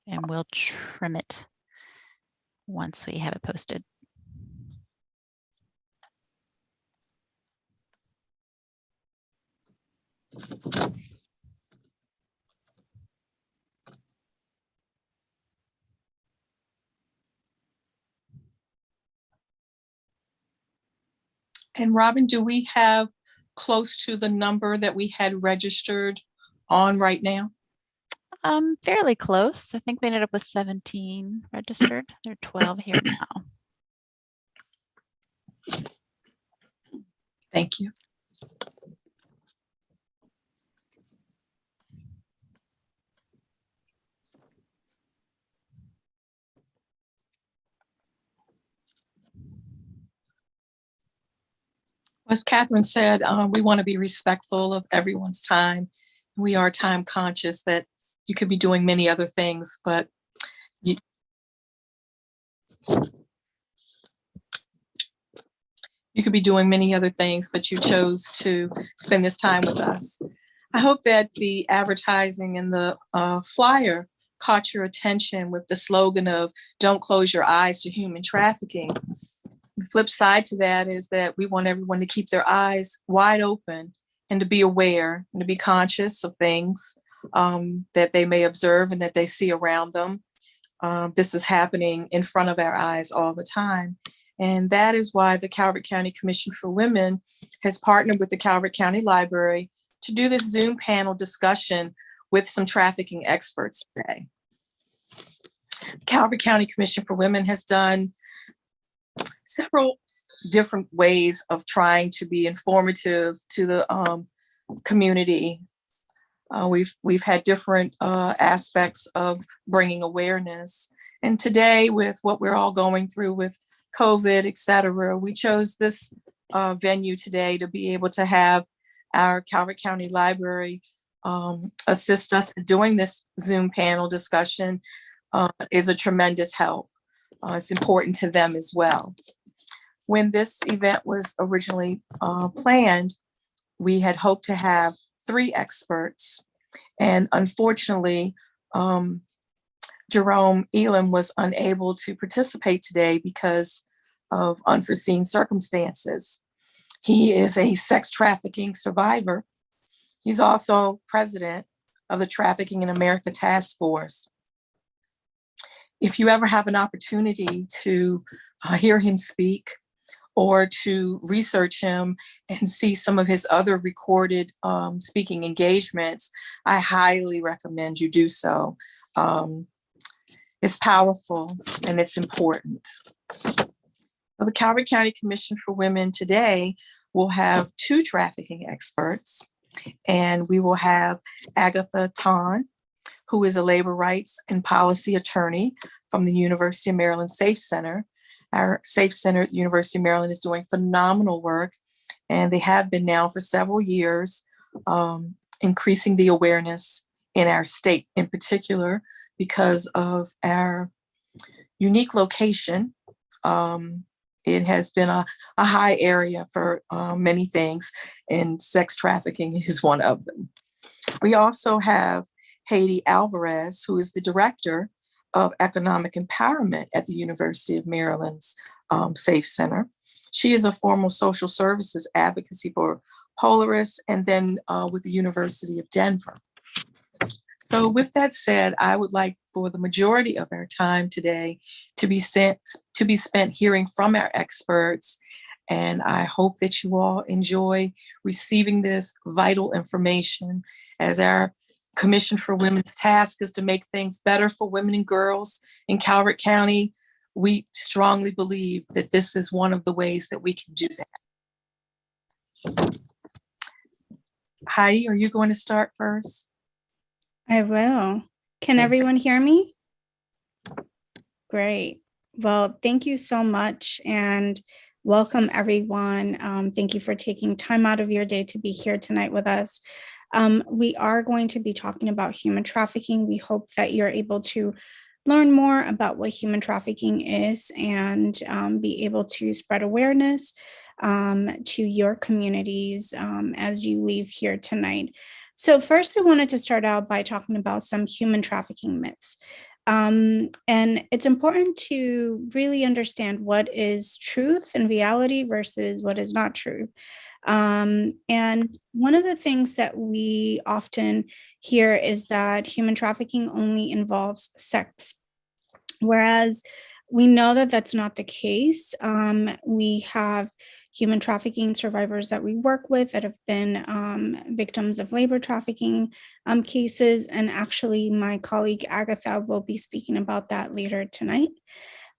and we'll trim it once we have it posted. And Robin, do we have close to the number that we had registered on right now? Fairly close. I think we ended up with 17 registered. There are 12 here now. Thank you. As Catherine said, we want to be respectful of everyone's time. We are time conscious that you could be doing many other things, but you could be doing many other things, but you chose to spend this time with us. I hope that the advertising and the flyer caught your attention with the slogan of "Don't close your eyes to human trafficking." The flip side to that is that we want everyone to keep their eyes wide open and to be aware and to be conscious of things that they may observe and that they see around them. This is happening in front of our eyes all the time. And that is why the Calvert County Commission for Women has partnered with the Calvert County Library to do this Zoom panel discussion with some trafficking experts today. Calvert County Commission for Women has done several different ways of trying to be informative to the community. We've had different aspects of bringing awareness. And today, with what we're all going through with COVID, et cetera, we chose this venue today to be able to have our Calvert County Library assist us in doing this Zoom panel discussion is a tremendous help. It's important to them as well. When this event was originally planned, we had hoped to have 3 experts. And unfortunately, Jerome Elam was unable to participate today because of unforeseen circumstances. He is a sex trafficking survivor. He's also president of the Trafficking in America Task Force. If you ever have an opportunity to hear him speak or to research him and see some of his other recorded speaking engagements, I highly recommend you do so. It's powerful and it's important. The Calvert County Commission for Women today will have 2 trafficking experts, and we will have Agatha Ton, who is a labor rights and policy attorney from the University of Maryland Safe Center. Our Safe Center at the University of Maryland is doing phenomenal work, and they have been now for several years, increasing the awareness in our state in particular because of our unique location. It has been a high area for many things, and sex trafficking is one of them. We also have Haiti Alvarez, who is the director of economic empowerment at the University of Maryland's Safe Center. She is a former social services advocacy for Polaris and then with the University of Denver. So with that said, I would like for the majority of our time today to be spent hearing from our experts. And I hope that you all enjoy receiving this vital information, as our Commission for Women's task is to make things better for women and girls in Calvert County. We strongly believe that this is one of the ways that we can do that. Heidi, are you going to start first? I will. Can everyone hear me? Great. Well, thank you so much and welcome everyone. Thank you for taking time out of your day to be here tonight with us. We are going to be talking about human trafficking. We hope that you're able to learn more about what human trafficking is and be able to spread awareness to your communities as you leave here tonight. So first, I wanted to start out by talking about some human trafficking myths. And it's important to really understand what is truth and reality versus what is not true. And one of the things that we often hear is that human trafficking only involves sex, whereas we know that that's not the case. We have human trafficking survivors that we work with that have been victims of labor trafficking cases. And actually, my colleague Agatha will be speaking about that later tonight.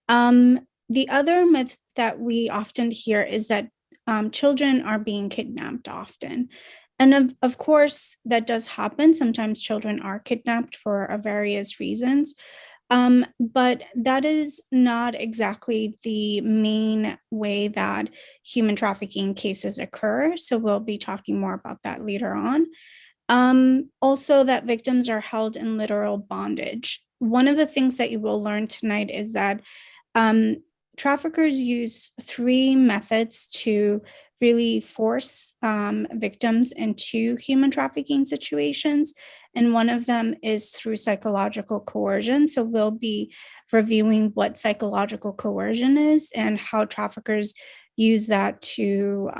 The other myth that we often hear is that children are being kidnapped often. And of course, that does happen. Sometimes children are kidnapped for various reasons. But that is not exactly the main way that human trafficking cases occur. So we'll be talking more about that later on. Also, that victims are held in literal bondage. One of the things that you will learn tonight is that traffickers use 3 methods to really force victims into human trafficking situations. And one of them is through psychological coercion. So we'll be reviewing what psychological coercion is and how traffickers use that to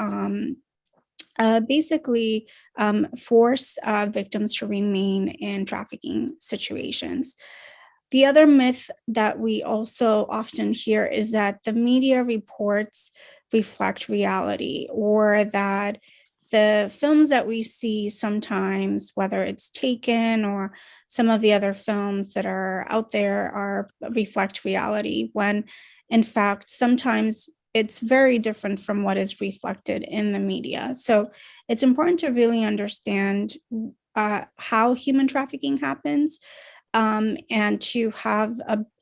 basically force victims to remain in trafficking situations. The other myth that we also often hear is that the media reports reflect reality, or that the films that we see sometimes, whether it's Taken or some of the other films that are out there, are reflect reality, when in fact, sometimes it's very different from what is reflected in the media. So it's important to really understand how human trafficking happens, and to have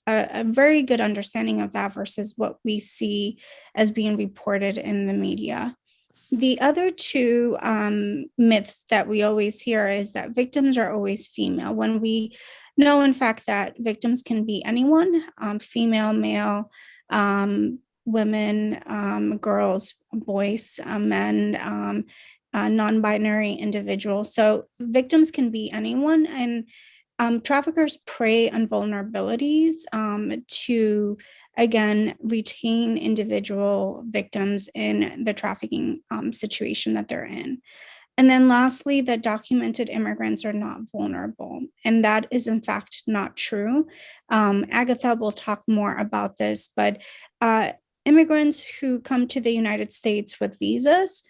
a very good understanding of that versus what we see as being reported in the media. The other 2 myths that we always hear is that victims are always female, when we know, in fact, that victims can be anyone, female, male, women, girls, boys, men, non-binary individuals. So victims can be anyone, and traffickers prey on vulnerabilities to, again, retain individual victims in the trafficking situation that they're in. And then lastly, that documented immigrants are not vulnerable. And that is, in fact, not true. Agatha will talk more about this, but immigrants who come to the United States with visas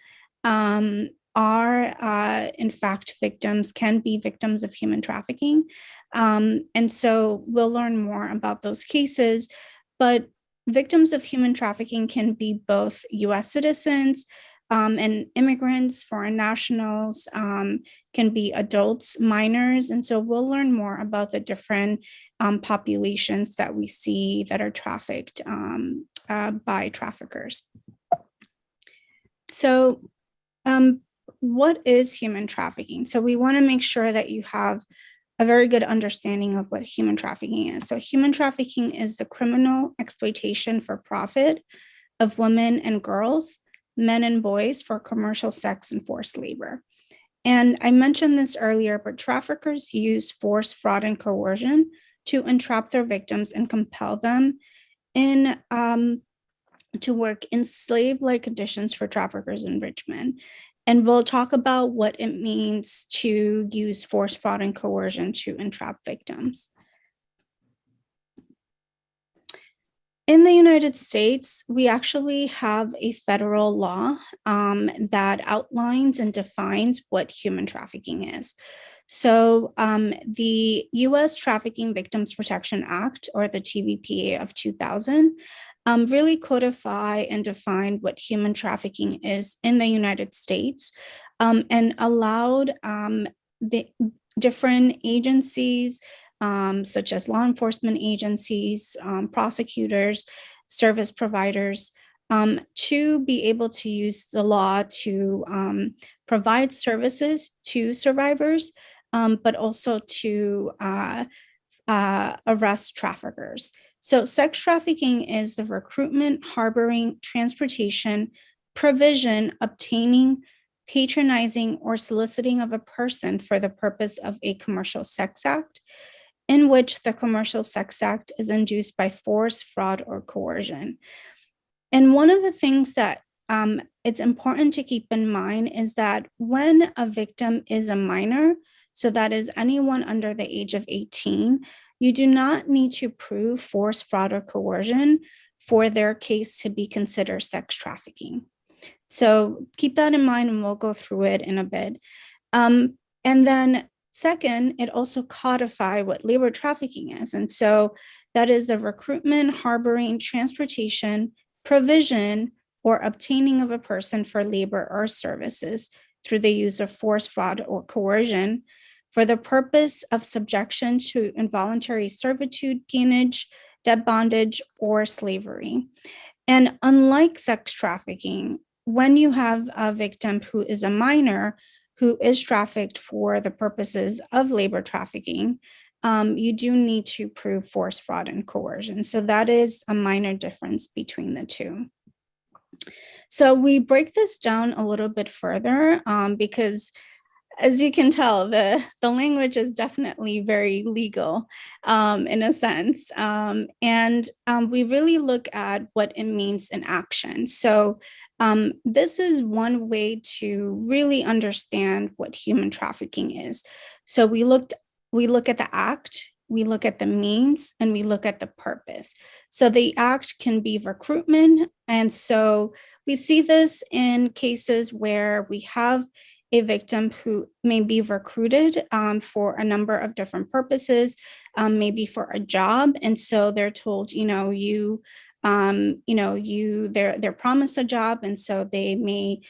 are, in fact, victims, can be victims of human trafficking. And so we'll learn more about those cases. But victims of human trafficking can be both US citizens and immigrants, foreign nationals, can be adults, minors. And so we'll learn more about the different populations that we see that are trafficked by traffickers. So what is human trafficking? So we want to make sure that you have a very good understanding of what human trafficking is. So human trafficking is the criminal exploitation for profit of women and girls, men and boys, for commercial sex and forced labor. And I mentioned this earlier, but traffickers use force, fraud, and coercion to entrap their victims and compel them in to work in slave-like conditions for traffickers' enrichment. And we'll talk about what it means to use force, fraud, and coercion to entrap victims. In the United States, we actually have a federal law that outlines and defines what human trafficking is. So the U.S. Trafficking Victims Protection Act, or the TVPA of 2000, really codify and define what human trafficking is in the United States, and allowed the different agencies, such as law enforcement agencies, prosecutors, service providers, to be able to use the law to provide services to survivors, but also to arrest traffickers. So sex trafficking is the recruitment, harboring, transportation, provision, obtaining, patronizing, or soliciting of a person for the purpose of a commercial sex act. in which the commercial sex act is induced by force, fraud, or coercion. And one of the things that it's important to keep in mind is that when a victim is a minor, so that is anyone under the age of 18, you do not need to prove force, fraud, or coercion for their case to be considered sex trafficking. So keep that in mind, and we'll go through it in a bit. And then second, it also codifies what labor trafficking is. And so that is the recruitment, harboring, transportation, provision, or obtaining of a person for labor or services through the use of force, fraud, or coercion for the purpose of subjection to involuntary servitude, peonage, debt bondage, or slavery. And unlike sex trafficking, when you have a victim who is a minor who is trafficked for the purposes of labor trafficking, you do need to prove force, fraud, and coercion. So that is a minor difference between the two. So we break this down a little bit further because, as you can tell, the language is definitely very legal in a sense. And we really look at what it means in action. So this is one way to really understand what human trafficking is. So we look at the act, we look at the means, and we look at the purpose. So the act can be recruitment. And so we see this in cases where we have a victim who may be recruited for a number of different purposes, maybe for a job. And so they're told, they're promised a job. And so they may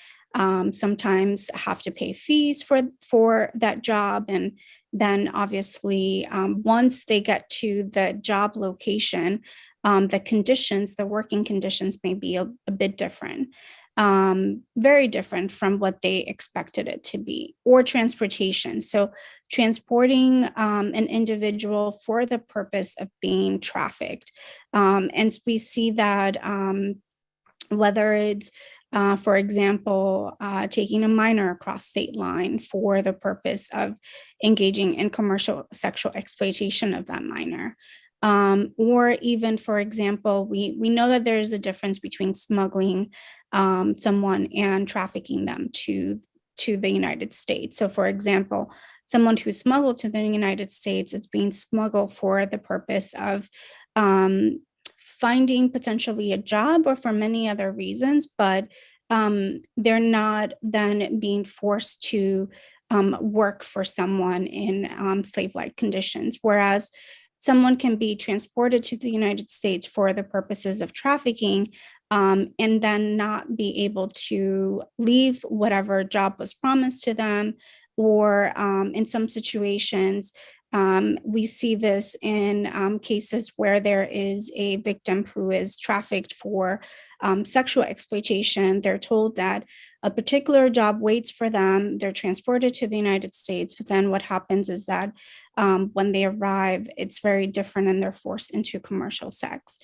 sometimes have to pay fees for that job. And then obviously, once they get to the job location, the working conditions may be a bit different, very different from what they expected it to be. Or transportation. So transporting an individual for the purpose of being trafficked. And we see that whether it's for example, taking a minor across state line for the purpose of engaging in commercial sexual exploitation of that minor. Or even, for example, we know that there is a difference between smuggling someone and trafficking them to the United States. So, for example, someone who's smuggled to the United States, it's being smuggled for the purpose of finding potentially a job or for many other reasons, but they're not then being forced to work for someone in slave-like conditions. Whereas someone can be transported to the United States for the purposes of trafficking and then not be able to leave whatever job was promised to them, or in some situations, we see this in cases where there is a victim who is trafficked for sexual exploitation. They're told that a particular job waits for them. They're transported to the United States, but then what happens is that when they arrive, it's very different and they're forced into commercial sex.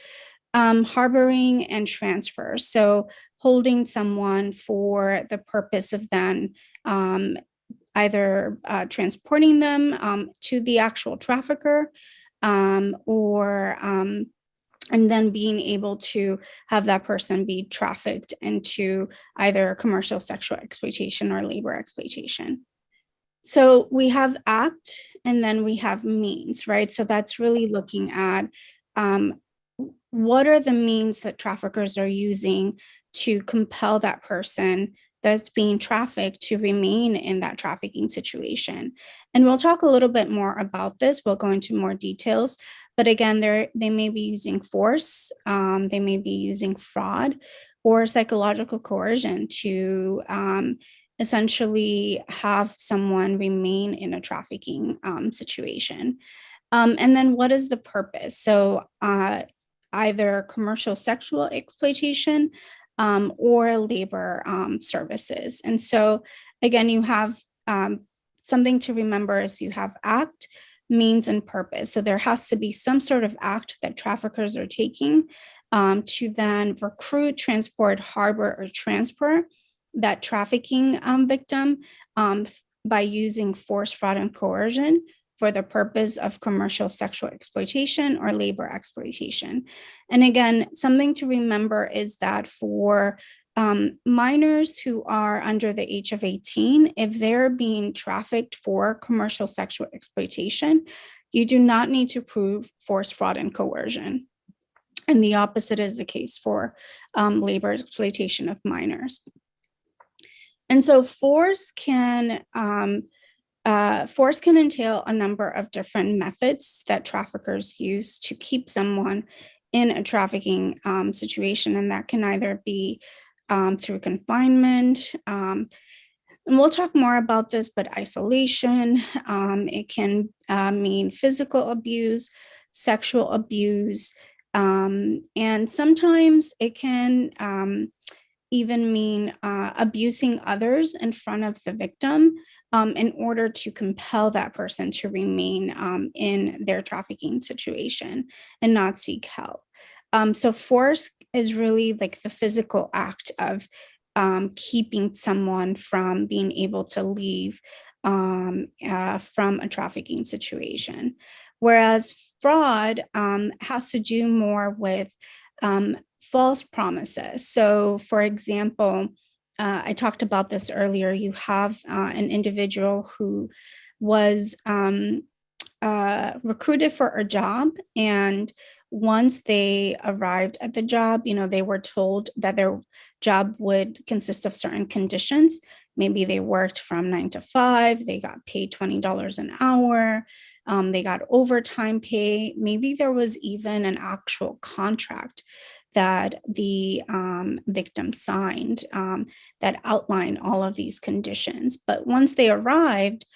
Harboring and transfer. So holding someone for the purpose of then either transporting them to the actual trafficker or and then being able to have that person be trafficked into either commercial sexual exploitation or labor exploitation. So we have act and then we have means, right? So that's really looking at what are the means that traffickers are using to compel that person that's being trafficked to remain in that trafficking situation. And we'll talk a little bit more about this. We'll go into more details. But again, they may be using force, they may be using fraud or psychological coercion to essentially have someone remain in a trafficking situation. And then what is the purpose? So either commercial sexual exploitation or labor services. And so again, you have something to remember is you have act, means, and purpose. So there has to be some sort of act that traffickers are taking to then recruit, transport, harbor, or transfer that trafficking victim by using force, fraud, and coercion for the purpose of commercial sexual exploitation or labor exploitation. And again, something to remember is that for minors who are under the age of 18, if they're being trafficked for commercial sexual exploitation, you do not need to prove force, fraud, and coercion. And the opposite is the case for labor exploitation of minors. And so force can entail a number of different methods that traffickers use to keep someone in a trafficking situation. And that can either be through confinement, and we'll talk more about this, but isolation, it can mean physical abuse, sexual abuse, and sometimes it can even mean abusing others in front of the victim in order to compel that person to remain in their trafficking situation and not seek help. So force is really like the physical act of keeping someone from being able to leave from a trafficking situation. Whereas fraud has to do more with false promises. So for example, I talked about this earlier, you have an individual who was recruited for a job, and once they arrived at the job, they were told that their job would consist of certain conditions. Maybe they worked from 9 to 5, they got paid $20 an hour, they got overtime pay. Maybe there was even an actual contract that the victim signed that outlined all of these conditions. But once they arrived,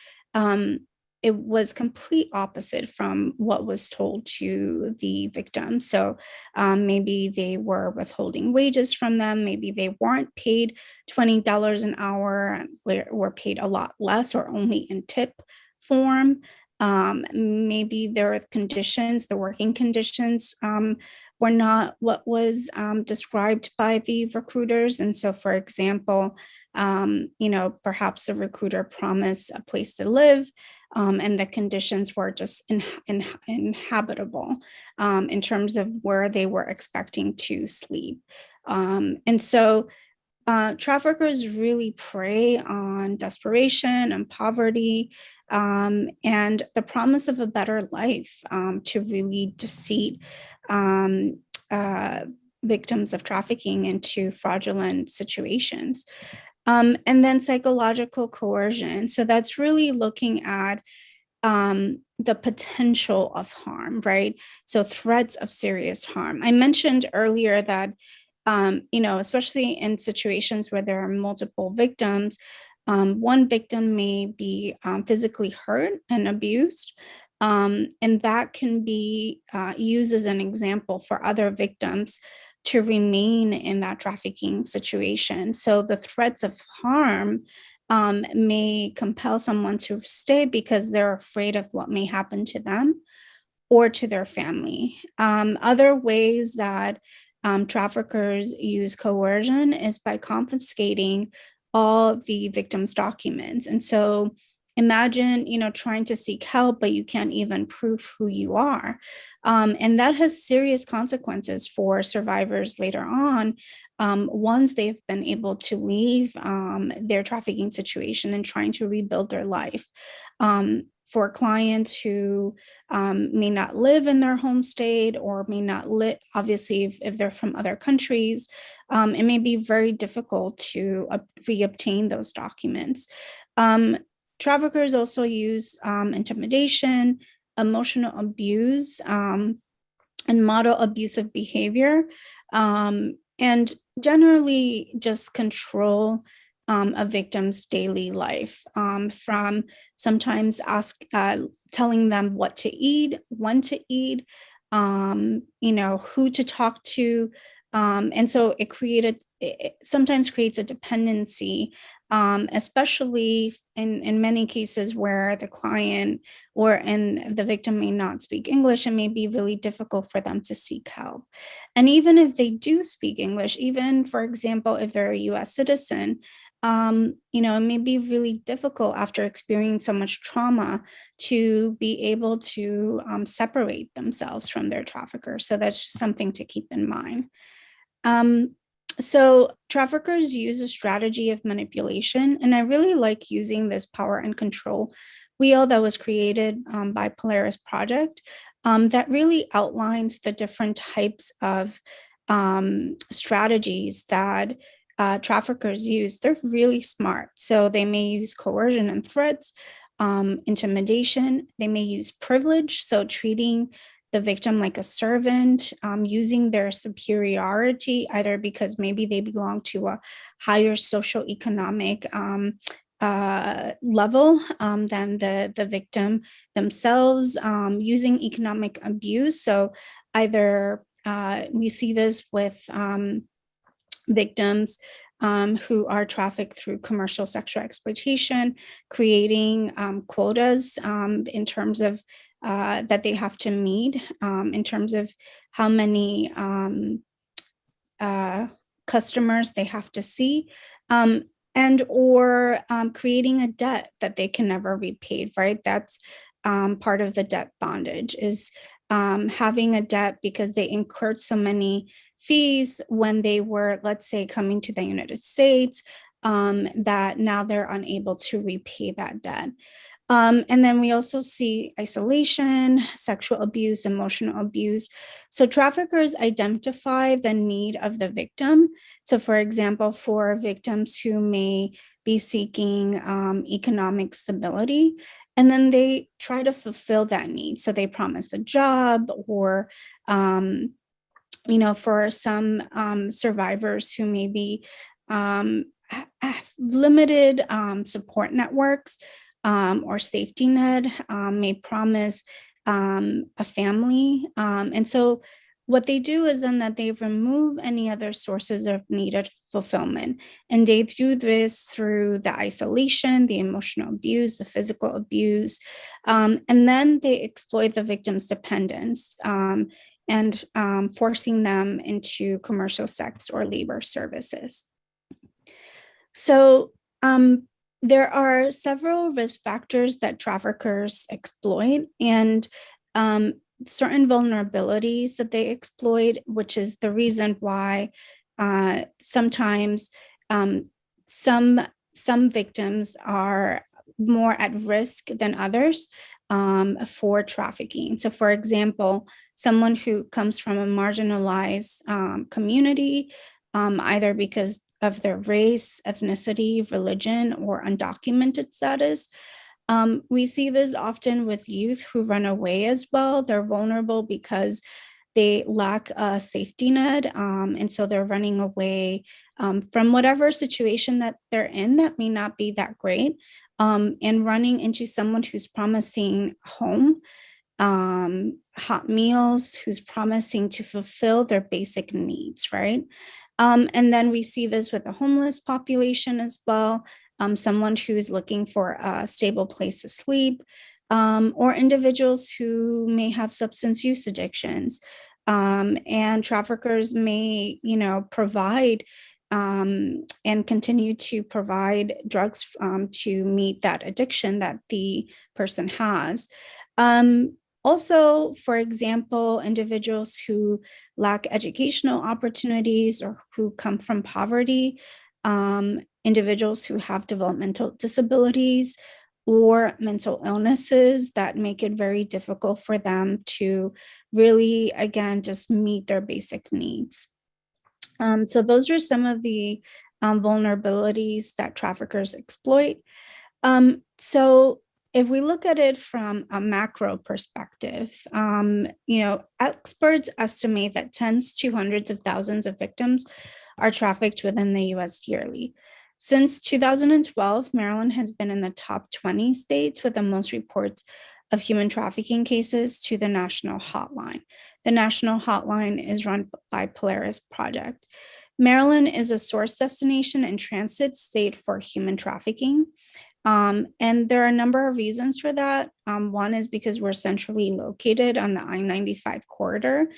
it was complete opposite from what was told to the victim. So maybe they were withholding wages from them. Maybe they weren't paid $20 an hour, were paid a lot less or only in tip form. Maybe their conditions, the working conditions, were not what was described by the recruiters. And so, for example, perhaps the recruiter promised a place to live, and the conditions were just inhabitable in terms of where they were expecting to sleep. And so traffickers really prey on desperation and poverty, and the promise of a better life to really deceive victims of trafficking into fraudulent situations. And then psychological coercion. So that's really looking at the potential of harm, right? So threats of serious harm. I mentioned earlier that, especially in situations where there are multiple victims, one victim may be physically hurt and abused, and that can be used as an example for other victims to remain in that trafficking situation. So the threats of harm may compel someone to stay because they're afraid of what may happen to them or to their family. Other ways that traffickers use coercion is by confiscating all the victim's documents. And so imagine, trying to seek help, but you can't even prove who you are. And that has serious consequences for survivors later on, once they've been able to leave their trafficking situation and trying to rebuild their life. For clients who may not live in their home state or may not live, obviously, if they're from other countries, it may be very difficult to reobtain those documents. Traffickers also use intimidation, emotional abuse, and model abusive behavior, and generally just control a victim's daily life, from sometimes telling them what to eat, when to eat, who to talk to. And so it sometimes creates a dependency, especially in many cases where the client and the victim may not speak English. It may be really difficult for them to seek help. And even if they do speak English, even, for example, if they're a US citizen, it may be really difficult after experiencing so much trauma to be able to separate themselves from their trafficker. So that's just something to keep in mind. So traffickers use a strategy of manipulation, and I really like using this power and control wheel that was created by Polaris Project that really outlines the different types of strategies that traffickers use. They're really smart. So they may use coercion and threats, intimidation. They may use privilege, so treating the victim like a servant, using their superiority, either because maybe they belong to a higher socioeconomic level than the victim themselves, using economic abuse. So either we see this with victims who are trafficked through commercial sexual exploitation, creating quotas in terms of that they have to meet, in terms of how many customers they have to see, and or creating a debt that they can never be paid, right? That's part of the debt bondage, is having a debt because they incurred so many fees when they were, let's say, coming to the United States, that now they're unable to repay that debt. And then we also see isolation, sexual abuse, emotional abuse. So traffickers identify the need of the victim. So for example, for victims who may be seeking economic stability, and then they try to fulfill that need. So they promise a job, or for some survivors who maybe have limited support networks or safety net, may promise a family. And so what they do is then that they remove any other sources of needed fulfillment. And they do this through the isolation, the emotional abuse, the physical abuse. And then they exploit the victim's dependence and forcing them into commercial sex or labor services. So there are several risk factors that traffickers exploit, and certain vulnerabilities that they exploit, which is the reason why sometimes some victims are more at risk than others for trafficking. So for example, someone who comes from a marginalized community, either because of their race, ethnicity, religion, or undocumented status. We see this often with youth who run away as well. They're vulnerable because they lack a safety net. And so they're running away from whatever situation that they're in that may not be that great, and running into someone who's promising home, hot meals, who's promising to fulfill their basic needs, right? And then we see this with the homeless population as well, someone who's looking for a stable place to sleep, or individuals who may have substance use addictions. And traffickers may, provide and continue to provide drugs to meet that addiction that the person has. Also, for example, individuals who lack educational opportunities or who come from poverty, individuals who have developmental disabilities or mental illnesses that make it very difficult for them to really, again, just meet their basic needs. So those are some of the vulnerabilities that traffickers exploit. So if we look at it from a macro perspective, experts estimate that tens to hundreds of thousands of victims are trafficked within the US yearly. Since 2012, Maryland has been in the top 20 states with the most reports of human trafficking cases to the National Hotline. The National Hotline is run by Polaris Project. Maryland is a source destination and transit state for human trafficking. And there are a number of reasons for that. One is because we're centrally located on the I-95 corridor.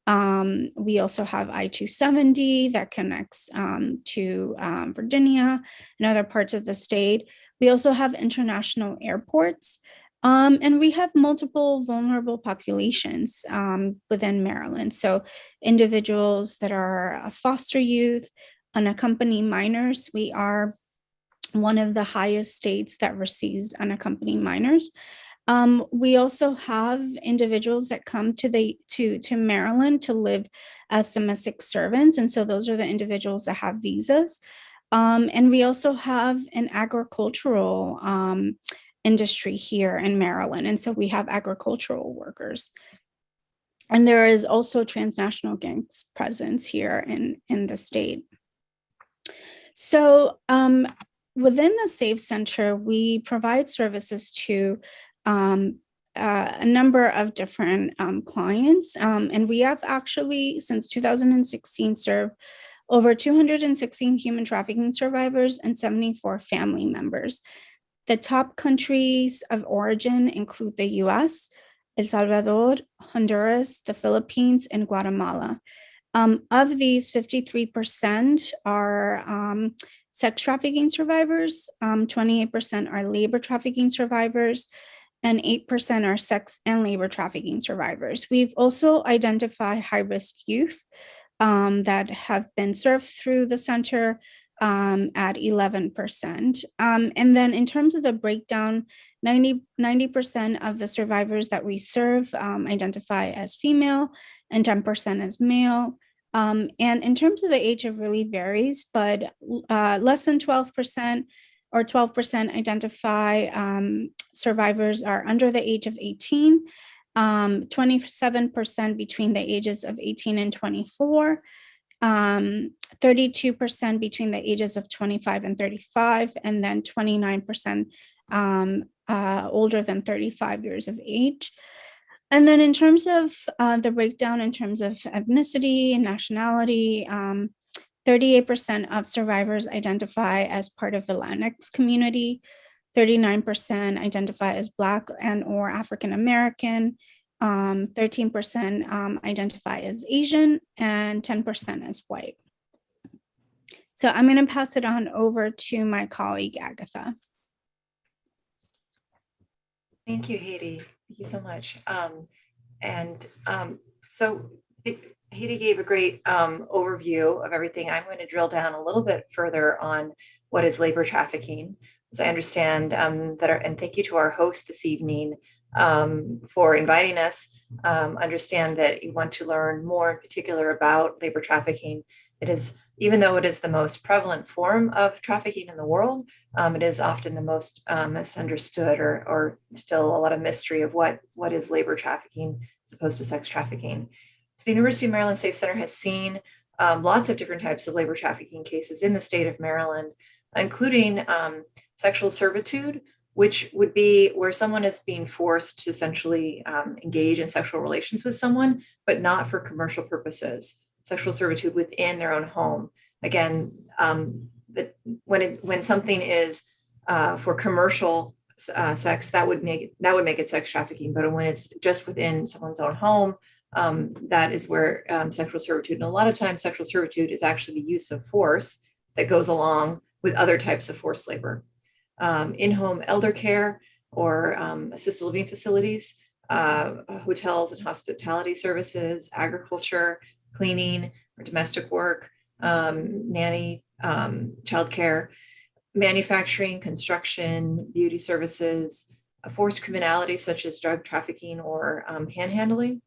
We also have I-270 that connects to Virginia and other parts of the state. We also have international airports. And we have multiple vulnerable populations within Maryland. So individuals that are foster youth, unaccompanied minors. We are one of the highest states that receives unaccompanied minors. We also have individuals that come to Maryland to live as domestic servants. And so those are the individuals that have visas. And we also have an agricultural industry here in Maryland. And so we have agricultural workers. And there is also transnational gangs presence here in the state. So within the Safe Center, we provide services to a number of different clients. And we have actually, since 2016, served over 216 human trafficking survivors and 74 family members. The top countries of origin include the US, El Salvador, Honduras, the Philippines, and Guatemala. Of these, 53% are sex trafficking survivors, 28% are labor trafficking survivors, and 8% are sex and labor trafficking survivors. We've also identified high-risk youth that have been served through the center at 11%. And then in terms of the breakdown, 90% of the survivors that we serve identify as female and 10% as male. And in terms of the age, it really varies, but less than 12% or 12% identify survivors are under the age of 18, 27% between the ages of 18 and 24, 32% between the ages of 25 and 35, and then 29% older than 35 years of age. And then in terms of the breakdown in terms of ethnicity and nationality, 38% of survivors identify as part of the Latinx community, 39% identify as Black and or African American, 13% identify as Asian, and 10% as white. So I'm going to pass it on over to my colleague, Agatha. Thank you, Haiti. Thank you so much. So Haiti gave a great overview of everything. I'm going to drill down a little bit further on what is labor trafficking. As I understand and thank you to our host this evening for inviting us. Understand that you want to learn more in particular about labor trafficking. It is, even though it is the most prevalent form of trafficking in the world, it is often the most misunderstood or still a lot of mystery of what is labor trafficking as opposed to sex trafficking. So the University of Maryland Safe Center has seen lots of different types of labor trafficking cases in the state of Maryland, including sexual servitude, which would be where someone is being forced to essentially engage in sexual relations with someone, but not for commercial purposes. Sexual servitude within their own home. Again, when something is for commercial sex, that would make it sex trafficking. But when it's just within someone's own home, that is where sexual servitude. And a lot of times, sexual servitude is actually the use of force that goes along with other types of forced labor. In-home elder care or assisted living facilities, hotels and hospitality services, agriculture, cleaning or domestic work, nanny, childcare, manufacturing, construction, beauty services, forced criminality such as drug trafficking or panhandling,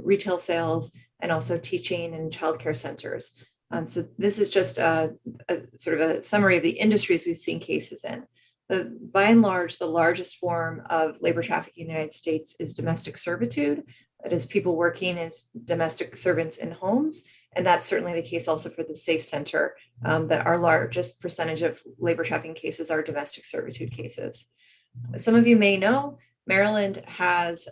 retail sales, and also teaching and childcare centers. So this is just a sort of a summary of the industries we've seen cases in. By and large, the largest form of labor trafficking in the United States is domestic servitude. That is people working as domestic servants in homes. And that's certainly the case also for the Safe Center, that our largest percentage of labor trafficking cases are domestic servitude cases. Some of you may know, Maryland has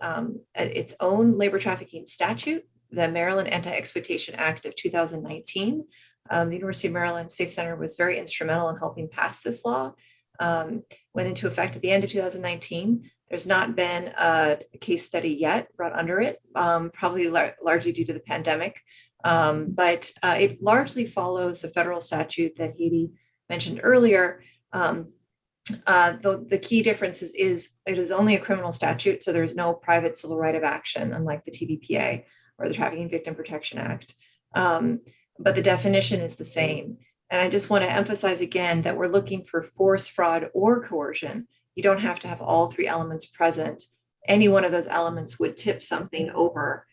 its own labor trafficking statute, the Maryland Anti-Exploitation Act of 2019. The University of Maryland Safe Center was very instrumental in helping pass this law. went into effect at the end of 2019. There's not been a case study yet brought under it, probably largely due to the pandemic. But it largely follows the federal statute that Haiti mentioned earlier. The key difference is it is only a criminal statute, so there's no private civil right of action, unlike the TVPA or the Trafficking Victim Protection Act. But the definition is the same. And I just want to emphasize again that we're looking for force, fraud, or coercion. You don't have to have all three elements present. Any one of those elements would tip something over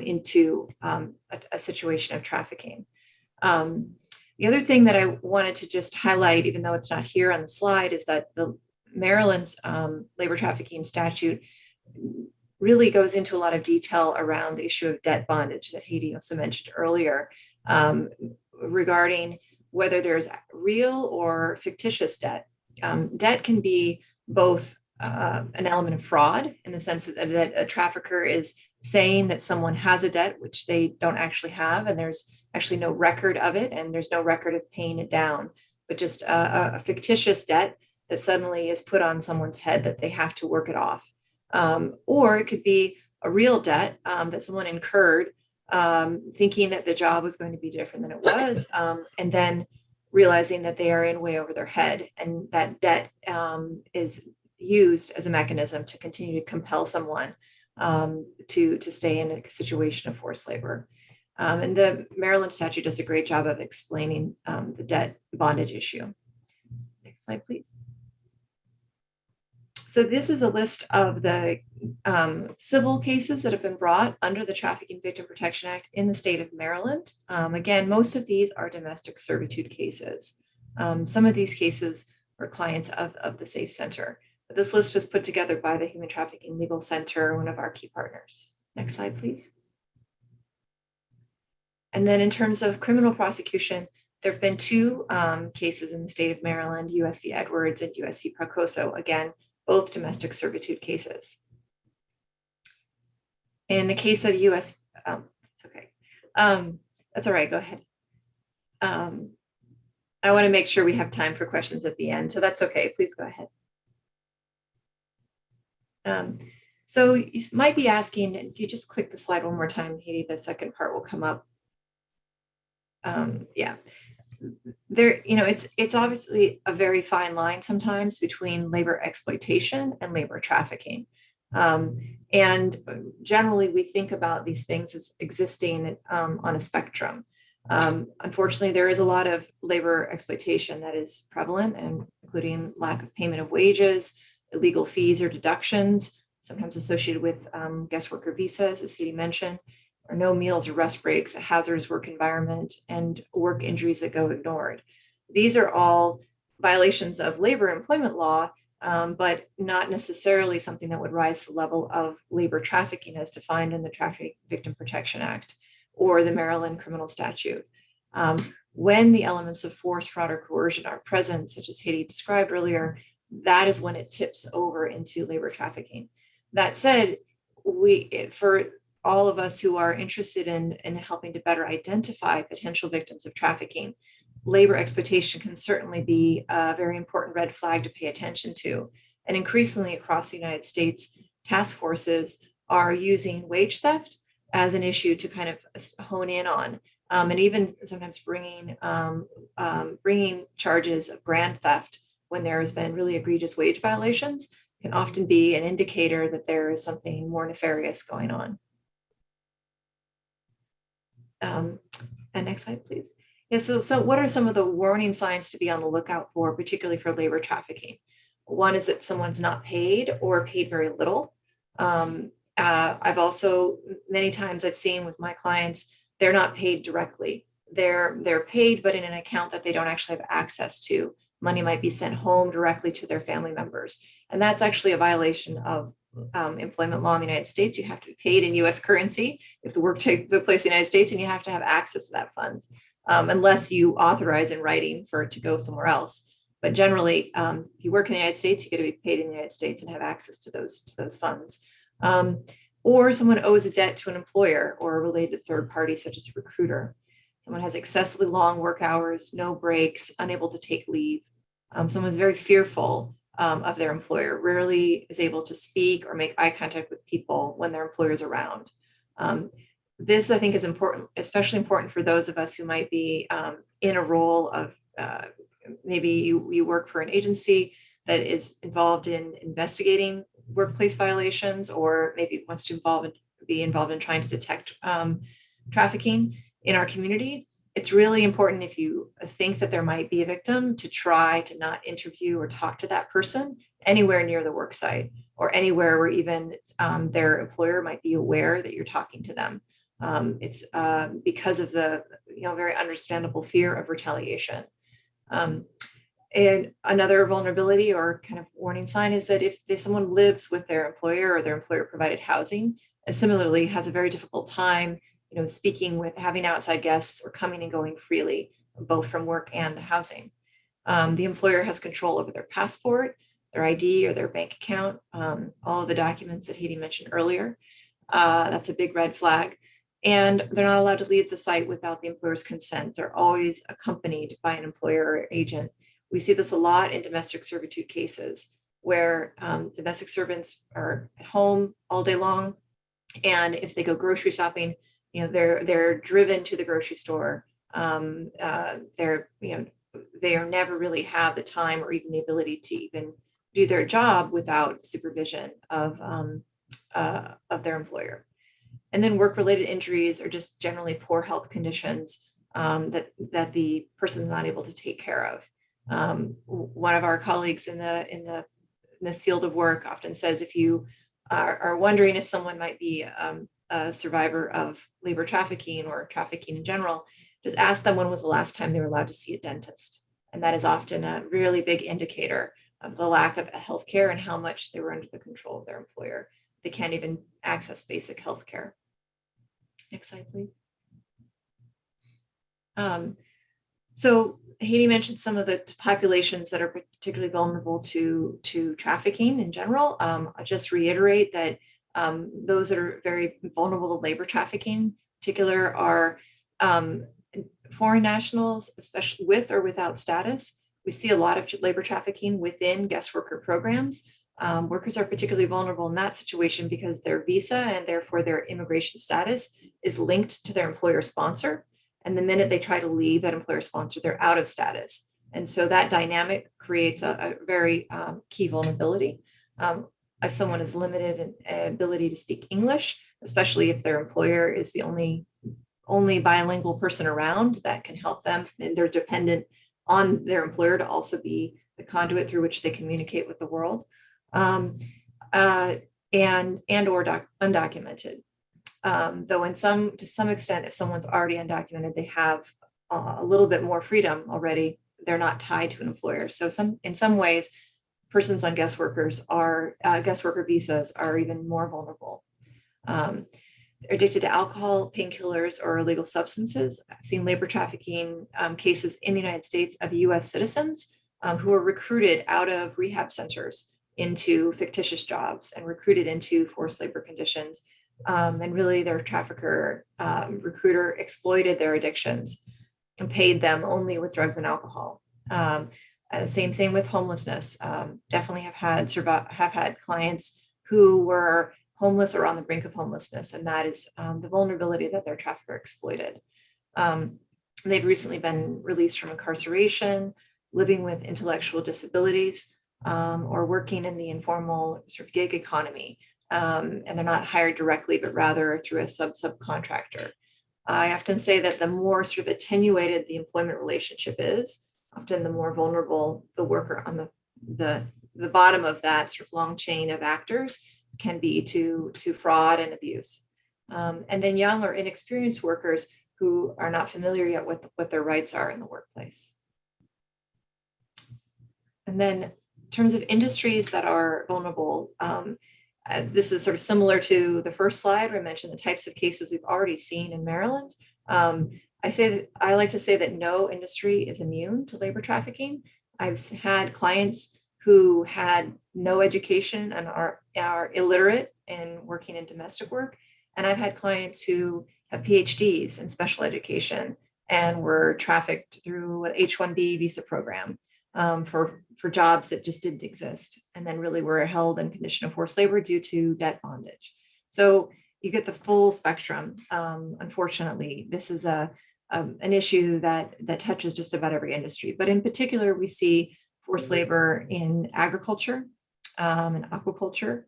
into a situation of trafficking. The other thing that I wanted to just highlight, even though it's not here on the slide, is that the Maryland's labor trafficking statute really goes into a lot of detail around the issue of debt bondage that Haiti also mentioned earlier, regarding whether there's real or fictitious debt. Debt can be both an element of fraud in the sense that a trafficker is saying that someone has a debt which they don't actually have, and there's actually no record of it, and there's no record of paying it down, but just a fictitious debt that suddenly is put on someone's head that they have to work it off. Or it could be a real debt that someone incurred, thinking that the job was going to be different than it was, and then realizing that they are in way over their head, and that debt is used as a mechanism to continue to compel someone to stay in a situation of forced labor. And the Maryland statute does a great job of explaining the debt bondage issue. Next slide, please. So this is a list of the civil cases that have been brought under the Trafficking Victim Protection Act in the state of Maryland. Again, most of these are domestic servitude cases. Some of these cases are clients of the SAFE Center. But this list was put together by the Human Trafficking Legal Center, one of our key partners. Next slide, please. And then in terms of criminal prosecution, there have been two cases in the state of Maryland, US v. Edwards and US v. Procoso, again, both domestic servitude cases. In the case of US, it's okay. That's all right, go ahead. I want to make sure we have time for questions at the end, so that's okay, please go ahead. So you might be asking, if you just click the slide one more time, Haiti, the second part will come up. Yeah, there, it's obviously a very fine line sometimes between labor exploitation and labor trafficking. And generally we think about these things as existing on a spectrum. Unfortunately, there is a lot of labor exploitation that is prevalent, and including lack of payment of wages, illegal fees or deductions, sometimes associated with guest worker visas, as Haiti mentioned, or no meals or rest breaks, a hazardous work environment, and work injuries that go ignored. These are all violations of labor employment law, but not necessarily something that would rise to the level of labor trafficking as defined in the Trafficking Victim Protection Act or the Maryland criminal statute. When the elements of force, fraud, or coercion are present, such as Haiti described earlier, that is when it tips over into labor trafficking. That said, for all of us who are interested in helping to better identify potential victims of trafficking, labor exploitation can certainly be a very important red flag to pay attention to. And increasingly across the United States, task forces are using wage theft as an issue to kind of hone in on, and even sometimes bringing charges of grand theft when there has been really egregious wage violations can often be an indicator that there is something more nefarious going on. And next slide, please. Yeah, so what are some of the warning signs to be on the lookout for, particularly for labor trafficking? One is that someone's not paid or paid very little. I've also, many times I've seen with my clients, they're not paid directly. They're paid, but in an account that they don't actually have access to. Money might be sent home directly to their family members. And that's actually a violation of employment law in the United States. You have to be paid in US currency if the work took place in the United States, and you have to have access to that funds, unless you authorize in writing for it to go somewhere else. But generally, if you work in the United States, you get to be paid in the United States and have access to those funds. Or someone owes a debt to an employer or a related third party, such as a recruiter. Someone has excessively long work hours, no breaks, unable to take leave. Someone's very fearful of their employer, rarely is able to speak or make eye contact with people when their employer is around. This, I think, is important, especially important for those of us who might be in a role of maybe you work for an agency that is involved in investigating workplace violations, or maybe wants to be involved in trying to detect trafficking in our community. It's really important, if you think that there might be a victim, to try to not interview or talk to that person anywhere near the work site, or anywhere where even their employer might be aware that you're talking to them. It's because of the very understandable fear of retaliation. And another vulnerability or kind of warning sign is that if someone lives with their employer, or their employer provided housing, and similarly has a very difficult time speaking with, having outside guests, or coming and going freely, both from work and housing. The employer has control over their passport, their ID, or their bank account, all of the documents that Haiti mentioned earlier. That's a big red flag. And they're not allowed to leave the site without the employer's consent. They're always accompanied by an employer or agent. We see this a lot in domestic servitude cases, where domestic servants are at home all day long, and if they go grocery shopping, they're driven to the grocery store. They are never really have the time or even the ability to even do their job without supervision of their employer. And then work-related injuries, or just generally poor health conditions that the person's not able to take care of. One of our colleagues in this field of work often says, if you are wondering if someone might be a survivor of labor trafficking or trafficking in general, just ask them when was the last time they were allowed to see a dentist. And that is often a really big indicator of the lack of health care and how much they were under the control of their employer. They can't even access basic health care. Next slide, please. So Haiti mentioned some of the populations that are particularly vulnerable to trafficking in general. I'll just reiterate that those that are very vulnerable to labor trafficking in particular are foreign nationals, especially with or without status. We see a lot of labor trafficking within guest worker programs. Workers are particularly vulnerable in that situation because their visa, and therefore their immigration status, is linked to their employer sponsor. And the minute they try to leave that employer sponsor, they're out of status. And so that dynamic creates a very key vulnerability. If someone is limited in ability to speak English, especially if their employer is the only bilingual person around that can help them, and they're dependent on their employer to also be the conduit through which they communicate with the world, and or undocumented. Though to some extent, if someone's already undocumented, they have a little bit more freedom already. They're not tied to an employer. So in some ways, persons on guest worker visas are even more vulnerable. They're addicted to alcohol, painkillers, or illegal substances. I've seen labor trafficking cases in the United States of US citizens who are recruited out of rehab centers into fictitious jobs and recruited into forced labor conditions. And really their recruiter exploited their addictions and paid them only with drugs and alcohol. Same thing with homelessness. Definitely have had clients who were homeless or on the brink of homelessness, and that is the vulnerability that their trafficker exploited. They've recently been released from incarceration, living with intellectual disabilities, or working in the informal sort of gig economy. And they're not hired directly, but rather through a subcontractor. I often say that the more sort of attenuated the employment relationship is, often the more vulnerable the worker on the bottom of that sort of long chain of actors can be to fraud and abuse. And then young or inexperienced workers who are not familiar yet with what their rights are in the workplace. And then in terms of industries that are vulnerable, this is sort of similar to the first slide where I mentioned the types of cases we've already seen in Maryland. I like to say that no industry is immune to labor trafficking. I've had clients who had no education and are illiterate in working in domestic work. And I've had clients who have PhDs in special education and were trafficked through an H-1B visa program. for jobs that just didn't exist, and then really were held in condition of forced labor due to debt bondage. So you get the full spectrum. Unfortunately, this is an issue that touches just about every industry, but in particular, we see forced labor in agriculture, and aquaculture,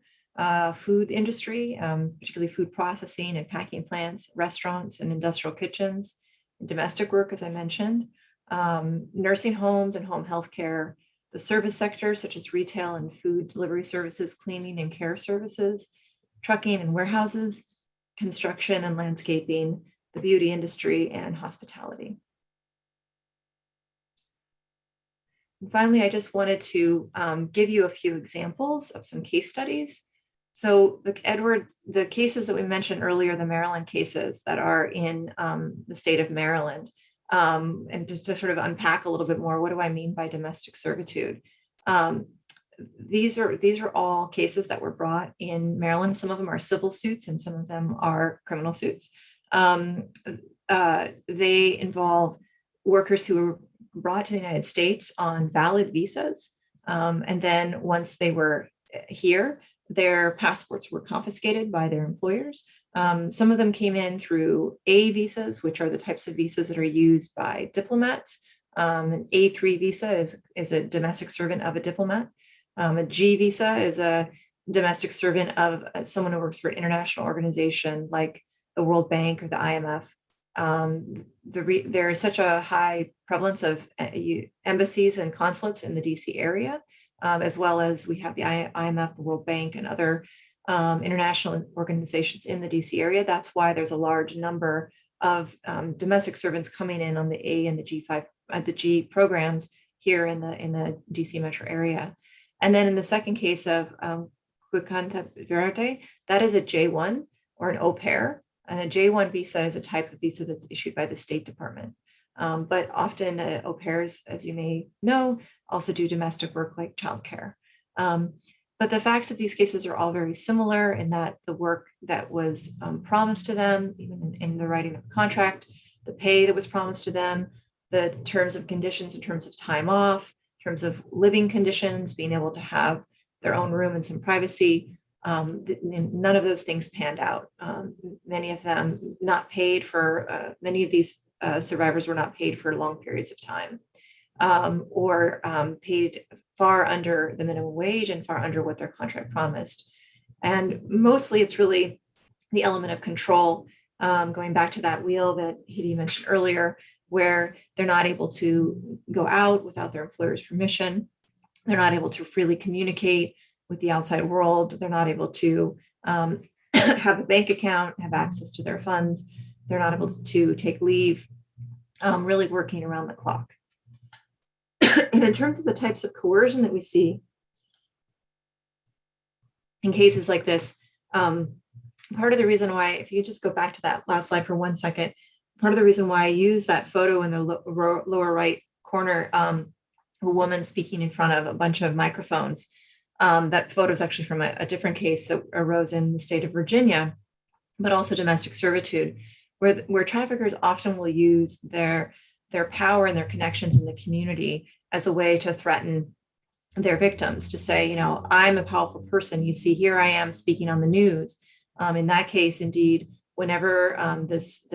food industry, particularly food processing and packing plants, restaurants and industrial kitchens, domestic work, as I mentioned, nursing homes and home health care, the service sector, such as retail and food delivery services, cleaning and care services, trucking and warehouses, construction and landscaping, the beauty industry, and hospitality. And finally, I just wanted to give you a few examples of some case studies. So the cases that we mentioned earlier, the Maryland cases that are in the state of Maryland, and just to sort of unpack a little bit more, what do I mean by domestic servitude? These are all cases that were brought in Maryland. Some of them are civil suits and some of them are criminal suits. They involve workers who were brought to the United States on valid visas. And then once they were here, their passports were confiscated by their employers. Some of them came in through A visas, which are the types of visas that are used by diplomats. An A3 visa is a domestic servant of a diplomat. A G visa is a domestic servant of someone who works for an international organization like the World Bank or the IMF. There is such a high prevalence of embassies and consulates in the DC area, as well as we have the IMF, the World Bank, and other international organizations in the DC area. That's why there's a large number of domestic servants coming in on the A and the G programs here in the DC metro area. And then in the second case of Quicanta Verde, that is a J1 or an au pair. And a J1 visa is a type of visa that's issued by the State Department. But often au pairs, as you may know, also do domestic work like childcare. But the facts of these cases are all very similar in that the work that was promised to them, even in the writing of the contract, the pay that was promised to them, the terms and conditions in terms of time off, in terms of living conditions, being able to have their own room and some privacy, none of those things panned out. Many of them not paid for, many of these survivors were not paid for long periods of time, or paid far under the minimum wage and far under what their contract promised. And mostly it's really the element of control, going back to that wheel that Hidi mentioned earlier, where they're not able to go out without their employer's permission. They're not able to freely communicate with the outside world. They're not able to have a bank account, have access to their funds. They're not able to take leave, really working around the clock. And in terms of the types of coercion that we see in cases like this, part of the reason why, if you just go back to that last slide for 1 second, part of the reason why I use that photo in the lower right corner, a woman speaking in front of a bunch of microphones. That photo is actually from a different case that arose in the state of Virginia, but also domestic servitude, where traffickers often will use their power and their connections in the community as a way to threaten their victims, to say, you know, I'm a powerful person. You see, here I am speaking on the news. In that case, indeed, whenever this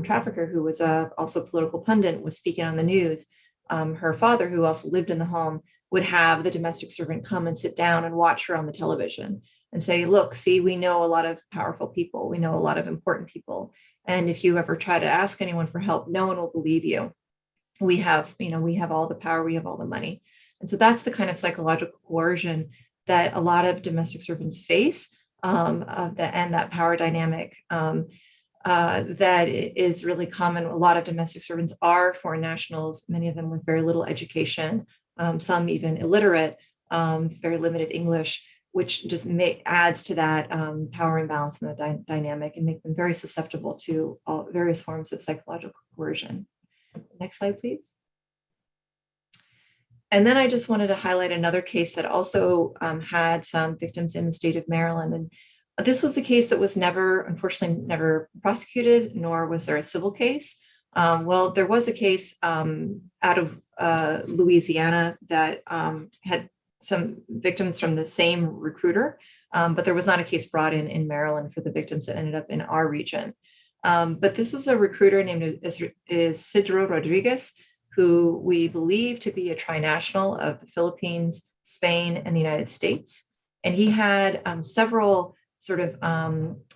trafficker, who was also a political pundit, was speaking on the news, her father, who also lived in the home, would have the domestic servant come and sit down and watch her on the television and say, look, see, we know a lot of powerful people. We know a lot of important people. And if you ever try to ask anyone for help, no one will believe you. We have all the power, we have all the money. And so that's the kind of psychological coercion that a lot of domestic servants face, and that power dynamic that is really common. A lot of domestic servants are foreign nationals, many of them with very little education, some even illiterate, very limited English, which just adds to that power imbalance in the dynamic and make them very susceptible to all various forms of psychological coercion. Next slide, please. And then I just wanted to highlight another case that also had some victims in the state of Maryland. And this was a case that was unfortunately never prosecuted, nor was there a civil case. Well, there was a case out of Louisiana that had some victims from the same recruiter, but there was not a case brought in Maryland for the victims that ended up in our region. But this was a recruiter named Isidro Rodriguez, who we believe to be a trinational of the Philippines, Spain, and the United States. And he had several sort of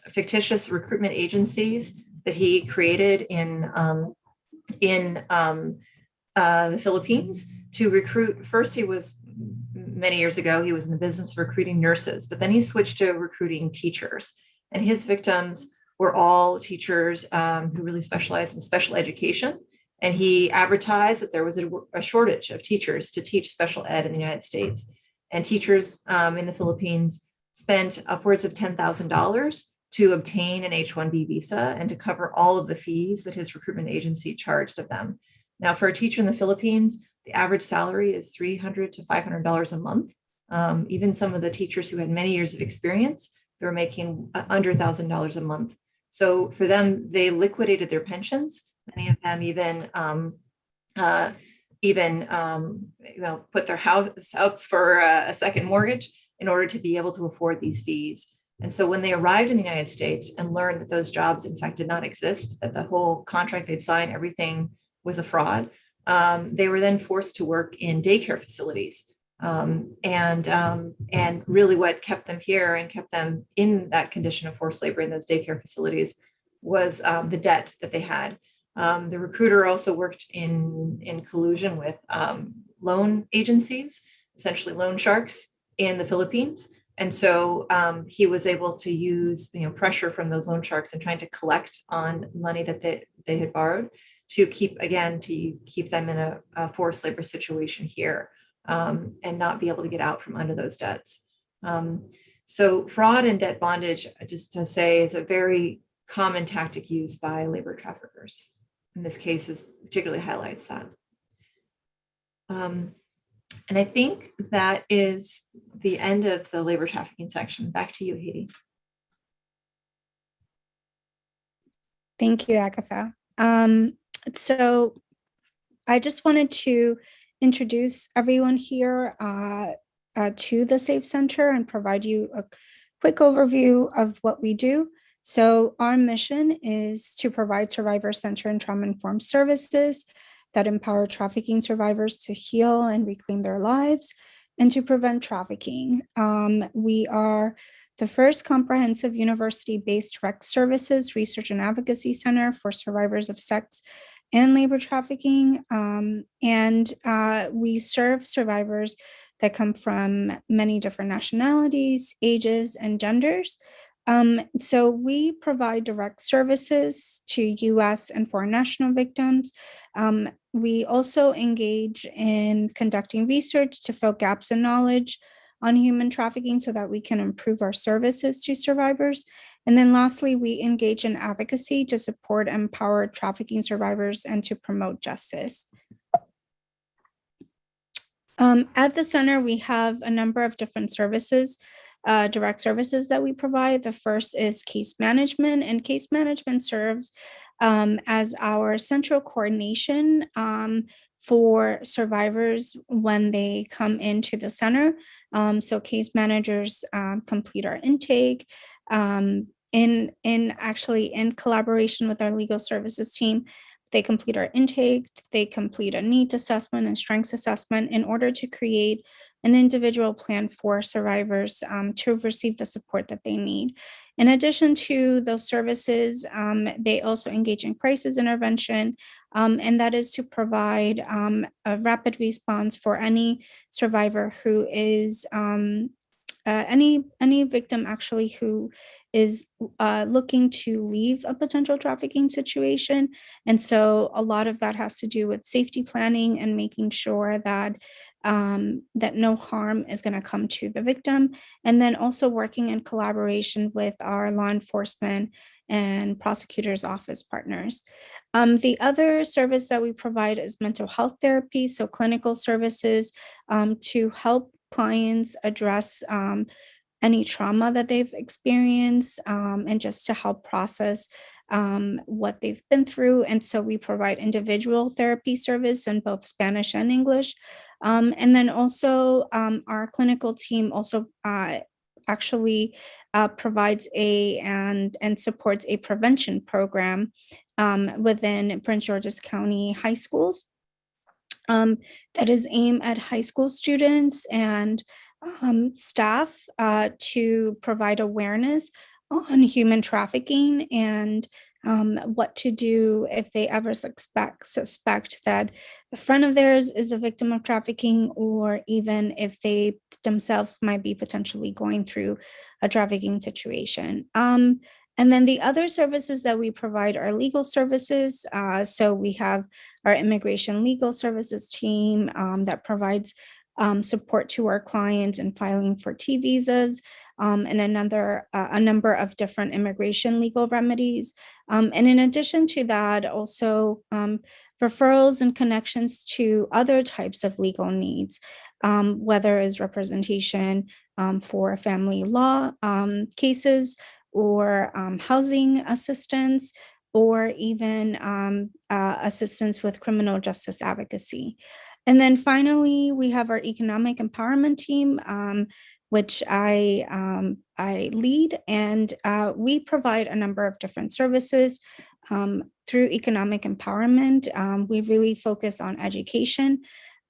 fictitious recruitment agencies that he created in the Philippines to recruit. First, he was, many years ago, he was in the business of recruiting nurses, but then he switched to recruiting teachers. And his victims were all teachers who really specialized in special education. And he advertised that there was a shortage of teachers to teach special ed in the United States. And teachers in the Philippines spent upwards of $10,000 to obtain an H-1B visa and to cover all of the fees that his recruitment agency charged of them. Now, for a teacher in the Philippines, the average salary is $300 to $500 a month. Even some of the teachers who had many years of experience, they were making under $1,000 a month. So for them, they liquidated their pensions. Many of them even put their house up for a second mortgage in order to be able to afford these fees. And so when they arrived in the United States and learned that those jobs, in fact, did not exist, that the whole contract they'd signed, everything was a fraud, they were then forced to work in daycare facilities. And really what kept them here and kept them in that condition of forced labor in those daycare facilities was the debt that they had. The recruiter also worked in collusion with loan agencies, essentially loan sharks in the Philippines. And so he was able to use pressure from those loan sharks and trying to collect on money that they had borrowed to keep them in a forced labor situation here and not be able to get out from under those debts. So fraud and debt bondage, just to say, is a very common tactic used by labor traffickers. In this case, is particularly highlights that. And I think that is the end of the labor trafficking section. Back to you, Haiti. Thank you, Agatha. So I just wanted to introduce everyone here to the Safe Center and provide you a quick overview of what we do. So our mission is to provide survivor-centered and trauma-informed services that empower trafficking survivors to heal and reclaim their lives and to prevent trafficking. We are the first comprehensive university-based rec services research and advocacy center for survivors of sex and labor trafficking. And we serve survivors that come from many different nationalities, ages, and genders. So we provide direct services to US and foreign national victims. We also engage in conducting research to fill gaps in knowledge on human trafficking so that we can improve our services to survivors. And then lastly, we engage in advocacy to support and empower trafficking survivors and to promote justice. At the center, we have a number of different services, direct services that we provide. The first is case management, and case management serves as our central coordination for survivors when they come into the center. So case managers complete our intake in collaboration with our legal services team. They complete our intake, they complete a needs assessment and strengths assessment in order to create an individual plan for survivors to receive the support that they need. In addition to those services, they also engage in crisis intervention, and that is to provide a rapid response for any survivor who is any victim actually who is looking to leave a potential trafficking situation. And so a lot of that has to do with safety planning and making sure that that no harm is going to come to the victim. And then also working in collaboration with our law enforcement and prosecutors' office partners. The other service that we provide is mental health therapy, so clinical services to help clients address any trauma that they've experienced and just to help process what they've been through. And so we provide individual therapy service in both Spanish and English. And then also our clinical team also actually provides and supports a prevention program within Prince George's County high schools that is aimed at high school students and staff to provide awareness on human trafficking and what to do if they ever suspect that a friend of theirs is a victim of trafficking, or even if they themselves might be potentially going through a trafficking situation. And then the other services that we provide are legal services. So we have our immigration legal services team that provides support to our clients in filing for T visas, and a number of different immigration legal remedies. And in addition to that, also referrals and connections to other types of legal needs, whether it's representation for family law cases, or housing assistance, or even assistance with criminal justice advocacy. And then finally, we have our economic empowerment team, which I lead, and we provide a number of different services through economic empowerment. We really focus on education,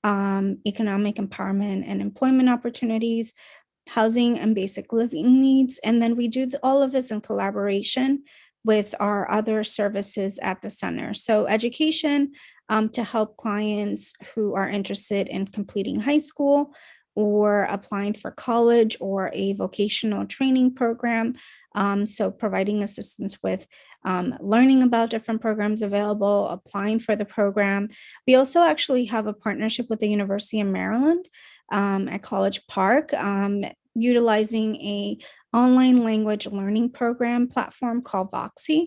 economic empowerment and employment opportunities, housing and basic living needs. And then we do all of this in collaboration with our other services at the center. So education to help clients who are interested in completing high school or applying for college or a vocational training program. So providing assistance with learning about different programs available, applying for the program. We also actually have a partnership with the University of Maryland at College Park, utilizing a online language learning program platform called Voxy,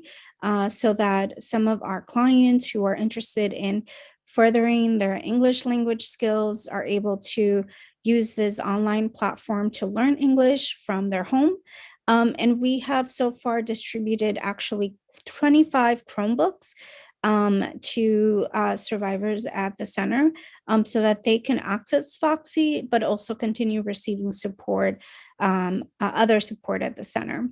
so that some of our clients who are interested in furthering their English language skills are able to use this online platform to learn English from their home. And we have so far distributed actually 25 Chromebooks to survivors at the center, so that they can access Foxy, but also continue receiving support, other support at the center.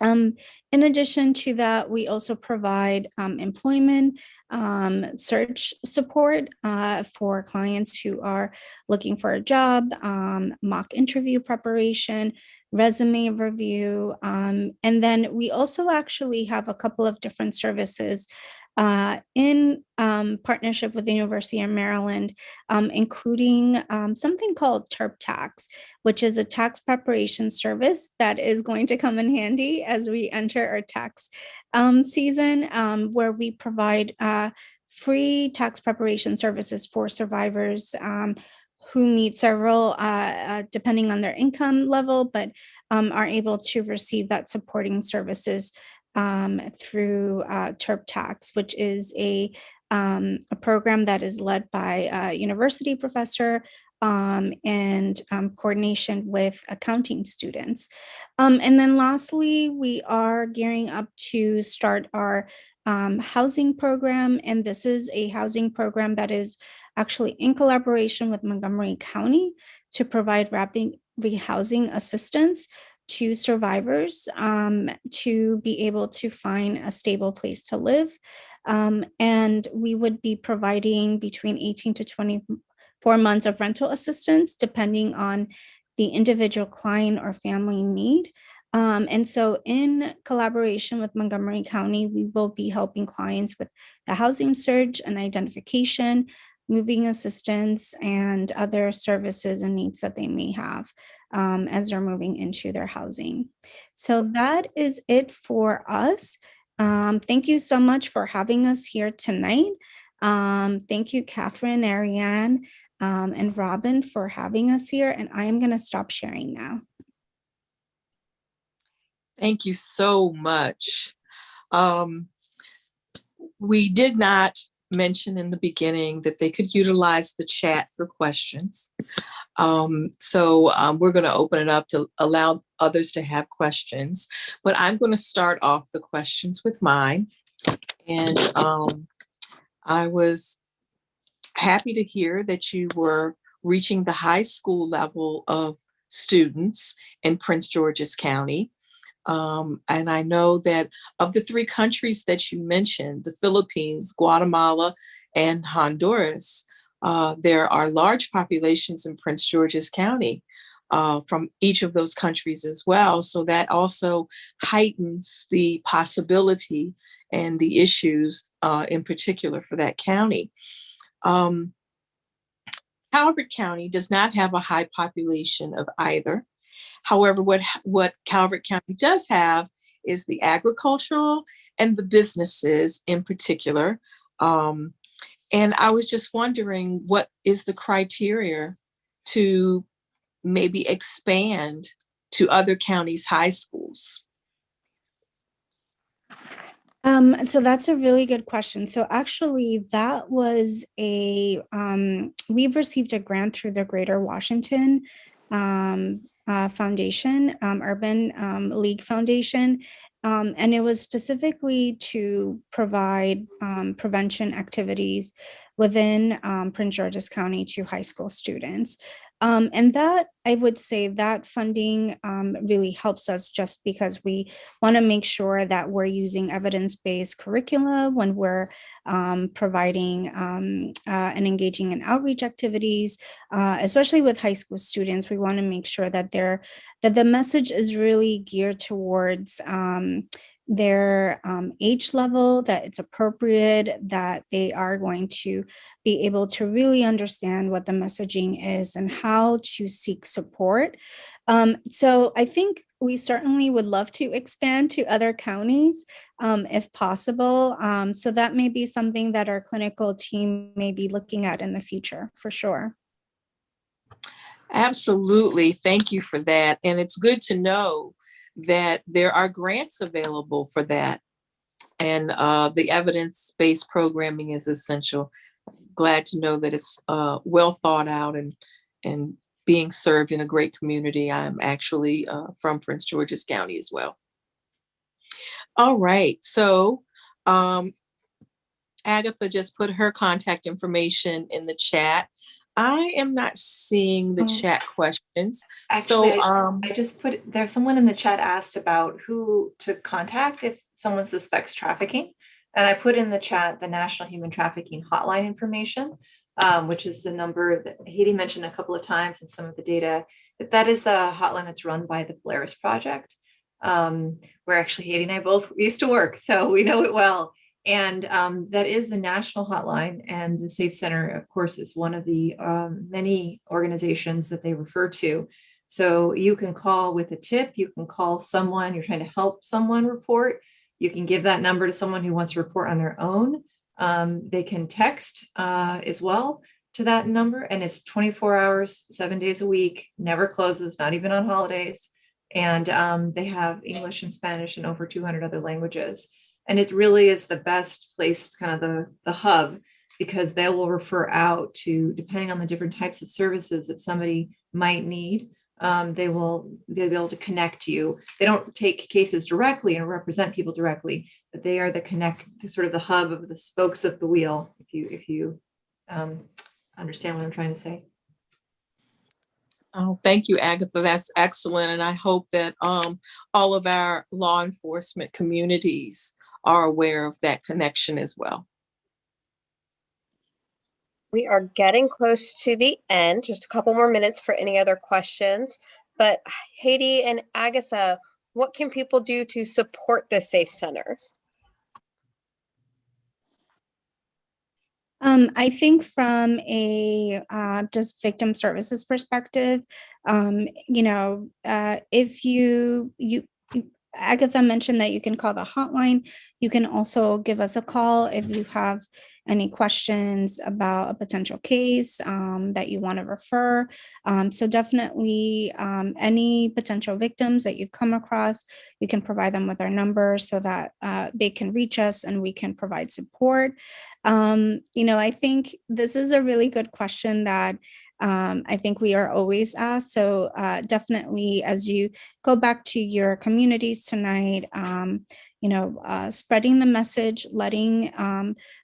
In addition to that, we also provide employment search support for clients who are looking for a job, mock interview preparation, resume review. And then we also actually have a couple of different services in partnership with the University of Maryland, including something called TERP Tax, which is a tax preparation service that is going to come in handy as we enter our tax season, where we provide free tax preparation services for survivors who meet several, depending on their income level, but are able to receive that supporting services through TERP Tax, which is a program that is led by a university professor and coordination with accounting students. And then lastly, we are gearing up to start our housing program. And this is a housing program that is actually in collaboration with Montgomery County to provide rapid rehousing assistance to survivors to be able to find a stable place to live. And we would be providing between 18 to 24 months of rental assistance, depending on the individual client or family need. And so in collaboration with Montgomery County, we will be helping clients with the housing search and identification, moving assistance, and other services and needs that they may have as they're moving into their housing. So that is it for us. Thank you so much for having us here tonight. Thank you, Catherine, Ariane, and Robin for having us here. And I am going to stop sharing now. Thank you so much. We did not mention in the beginning that they could utilize the chat for questions. We're going to open it up to allow others to have questions, but I'm going to start off the questions with mine. And I was happy to hear that you were reaching the high school level of students in Prince George's County. And I know that of the 3 countries that you mentioned, the Philippines, Guatemala, and Honduras, there are large populations in Prince George's County from each of those countries as well. So that also heightens the possibility and the issues in particular for that county. Calvert County does not have a high population of either. However, what Calvert County does have is the agricultural and the businesses in particular. And I was just wondering, what is the criteria to maybe expand to other counties' high schools? So that's a really good question. So actually that was we've received a grant through the Greater Washington Foundation, Urban League Foundation. And it was specifically to provide prevention activities within Prince George's County to high school students. And that, I would say that funding really helps us just because we want to make sure that we're using evidence-based curricula when we're providing and engaging in outreach activities, especially with high school students. We want to make sure that the message is really geared towards their age level, that it's appropriate, that they are going to be able to really understand what the messaging is and how to seek support. So I think we certainly would love to expand to other counties if possible. So that may be something that our clinical team may be looking at in the future, for sure. Absolutely. Thank you for that. And it's good to know that there are grants available for that. And the evidence-based programming is essential. Glad to know that it's well thought out and being served in a great community. I'm actually from Prince George's County as well. All right. So Agatha just put her contact information in the chat. I am not seeing the chat questions. Actually, So I just put there's someone in the chat asked about who to contact if someone suspects trafficking. And I put in the chat the National Human Trafficking Hotline information, which is the number that Haiti mentioned a couple of times in some of the data. That is the hotline that's run by the Polaris Project, where actually Haiti and I both used to work, so we know it well. And that is the national hotline, and the Safe Center, of course, is one of the many organizations that they refer to. So you can call with a tip, you can call someone, you're trying to help someone report, you can give that number to someone who wants to report on their own. They can text as well to that number, and it's 24 hours, 7 days a week, never closes, not even on holidays. And they have English and Spanish and over 200 other languages. And it really is the best place, kind of the hub, because they will refer out to, depending on the different types of services that somebody might need, they'll be able to connect you. They don't take cases directly and represent people directly, but they are the sort of the hub of the spokes of the wheel, if you understand what I'm trying to say. Oh, thank you, Agatha. That's excellent. And I hope that all of our law enforcement communities are aware of that connection as well. We are getting close to the end, just a couple more minutes for any other questions. But Haiti and Agatha, what can people do to support the Safe Centers? I think from a just victim services perspective, if you Agatha mentioned that you can call the hotline. You can also give us a call if you have any questions about a potential case that you want to refer. So definitely any potential victims that you've come across, you can provide them with our number so that they can reach us and we can provide support. I think this is a really good question that I think we are always asked. So definitely, as you go back to your communities tonight, spreading the message, letting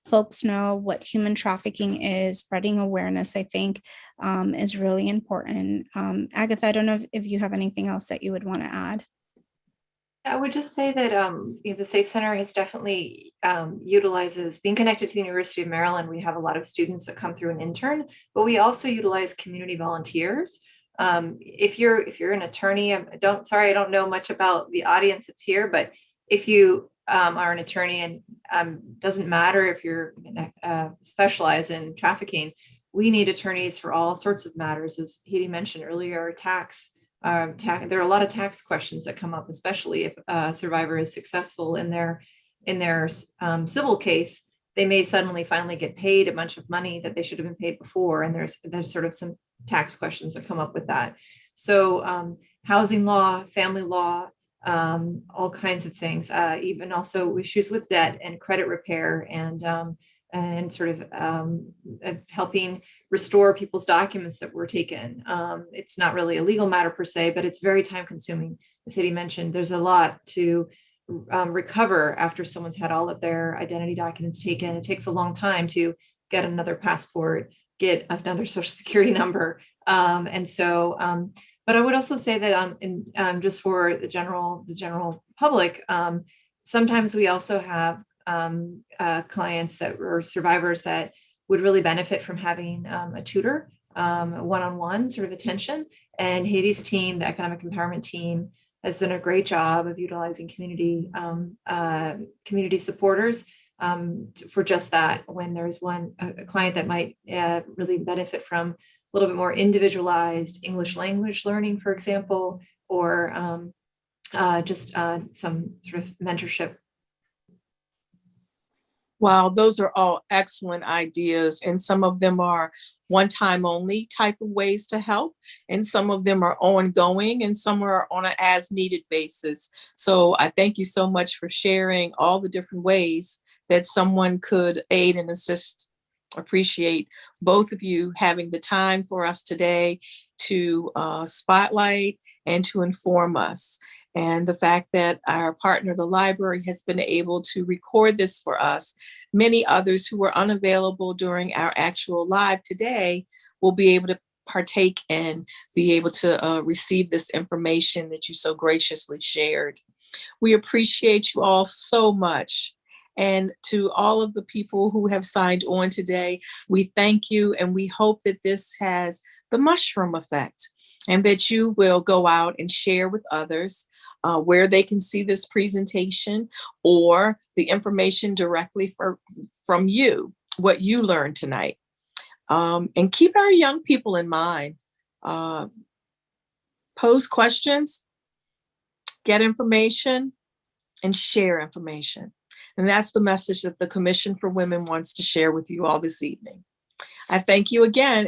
folks know what human trafficking is, spreading awareness, I think is really important. Agatha, I don't know if you have anything else that you would want to add. I would just say that the Safe Center has definitely utilizes being connected to the University of Maryland. We have a lot of students that come through and intern, but we also utilize community volunteers. If you're an attorney, I don't know much about the audience that's here, but if you are an attorney, and doesn't matter if you're specialized in trafficking, we need attorneys for all sorts of matters. As Heidi mentioned earlier, tax. There are a lot of tax questions that come up, especially if a survivor is successful in their civil case. They may suddenly finally get paid a bunch of money that they should have been paid before, and there's sort of some tax questions that come up with that. So housing law, family law, all kinds of things, even also issues with debt and credit repair, and sort of helping restore people's documents that were taken. It's not really a legal matter per se, but it's very time consuming. As Heidi mentioned, there's a lot to recover after someone's had all of their identity documents taken. It takes a long time to get another passport, get another social security number. But I would also say that just for the general public, sometimes we also have clients that were survivors that would really benefit from having a tutor, one-on-one sort of attention. And Heidi's team, the economic empowerment team, has done a great job of utilizing community supporters for just that. When there's a client that might really benefit from a little bit more individualized English language learning, for example, or just some sort of mentorship. Wow, those are all excellent ideas. And some of them are one-time only type of ways to help. And some of them are ongoing, and some are on an as-needed basis. So I thank you so much for sharing all the different ways that someone could aid and assist. Appreciate both of you having the time for us today to spotlight and to inform us. And the fact that our partner, the library, has been able to record this for us. Many others who were unavailable during our actual live today will be able to partake and be able to receive this information that you so graciously shared. We appreciate you all so much. And to all of the people who have signed on today, we thank you, and we hope that this has the mushroom effect and that you will go out and share with others where they can see this presentation or the information directly from you, what you learned tonight. And keep our young people in mind. Pose questions, get information, and share information. And that's the message that the Commission for Women wants to share with you all this evening. I thank you again.